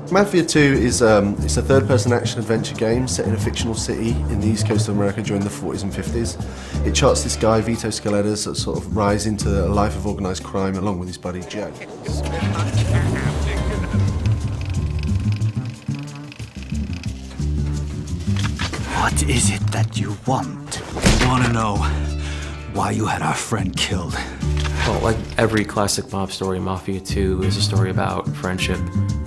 Mafia 2 is it's a third-person action-adventure game set in a fictional city in the east coast of America during the 40s and 50s. It charts this guy, Vito Scaletta's sort of rise into a life of organised crime along with his buddy Joe. What is it that you want? I want to know why you had our friend killed. Well, like every classic mob story, Mafia 2 is a story about friendship,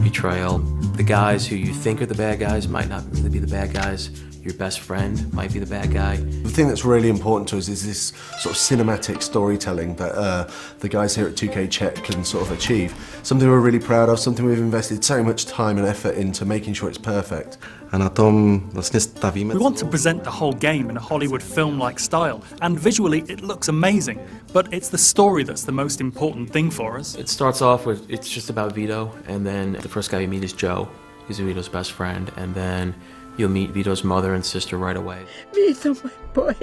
betrayal. The guys who you think are the bad guys might not really be the bad guys. Your best friend might be the bad guy. The thing that's really important to us is this sort of cinematic storytelling that the guys here at 2K Czech can sort of achieve. Something we're really proud of, something we've invested so much time and effort into making sure it's perfect. A na tom vlastně stavíme. We want to present the whole game in a Hollywood film-like style, and visually it looks amazing, but it's the story that's the most important thing for us. It starts off with, it's just about Vito, and then the first guy you meet is Joe. He's Vito's best friend, and then you'll meet Vito's mother and sister right away. Vito, my boy.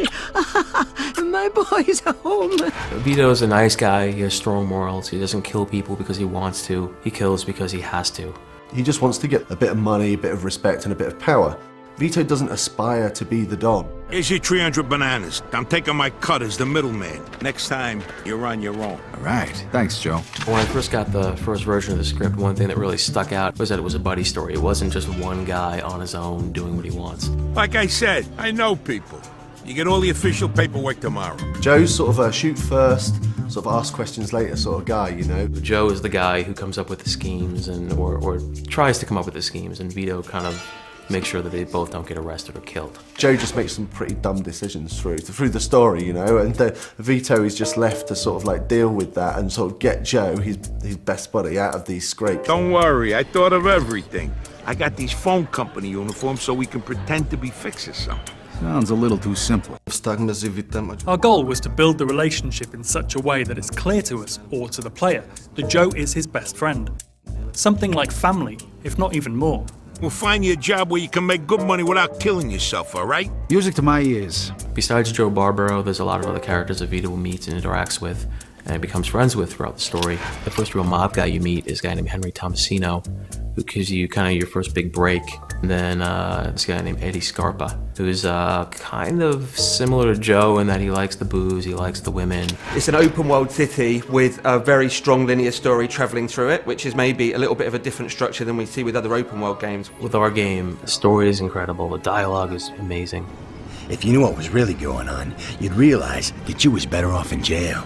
My boy's home. Vito's a nice guy, he has strong morals, he doesn't kill people because he wants to, he kills because he has to. He just wants to get a bit of money, a bit of respect and a bit of power. Vito doesn't aspire to be the Don. Here's your 300 bananas. I'm taking my cut as the middleman. Next time, you're on your own. All right. Thanks, Joe. When I first got the first version of the script, one thing that really stuck out was that it was a buddy story. It wasn't just one guy on his own doing what he wants. Like I said, I know people. You get all the official paperwork tomorrow. Joe's sort of a shoot first, sort of ask questions later sort of guy, you know. Joe is the guy who comes up with the schemes and or tries to come up with the schemes, and Vito kind of makes sure that they both don't get arrested or killed. Joe just makes some pretty dumb decisions through the story, you know, and Vito is just left to sort of like deal with that and sort of get Joe, his best buddy, out of these scrapes. Don't worry, I thought of everything. I got these phone company uniforms so we can pretend to be fixing something. Sounds a little too simple. Vztah mezi Vitem a Our goal was to build the relationship in such a way that it's clear to us, or to the player, that Joe is his best friend. Something like family, if not even more. We'll find you a job where you can make good money without killing yourself, all right? Music to my ears. Besides Joe Barbaro, there's a lot of other characters that Vito meets and interacts with and becomes friends with throughout the story. The first real mob guy you meet is a guy named Henry Tomasino, who gives you kind of your first big break. And then this guy named Eddie Scarpa, who's kind of similar to Joe in that he likes the booze, he likes the women. It's an open world city with a very strong linear story travelling through it, which is maybe a little bit of a different structure than we see with other open world games. With our game, the story is incredible, the dialogue is amazing. If you knew what was really going on, you'd realize that you was better off in jail.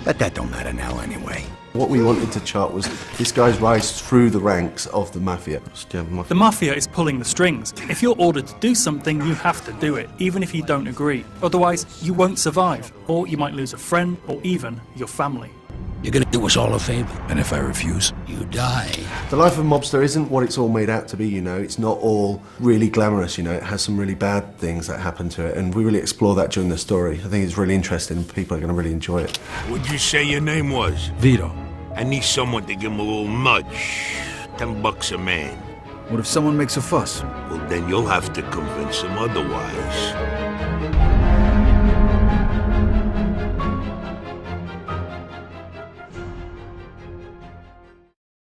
But that don't matter now anyway. What we wanted to chart was this guy's rise through the ranks of the Mafia. The Mafia is pulling the strings. If you're ordered to do something, you have to do it, even if you don't agree. Otherwise, you won't survive, or you might lose a friend, or even your family. You're gonna do us all a favor, and if I refuse, you die. The life of a mobster isn't what it's all made out to be, you know. It's not all really glamorous, you know. It has some really bad things that happen to it, and we really explore that during the story. I think it's really interesting. People are going to really enjoy it. What'd you say your name was? Vito. I need someone to give him a little nudge. $10 a man. What if someone makes a fuss? Well, then you'll have to convince him otherwise.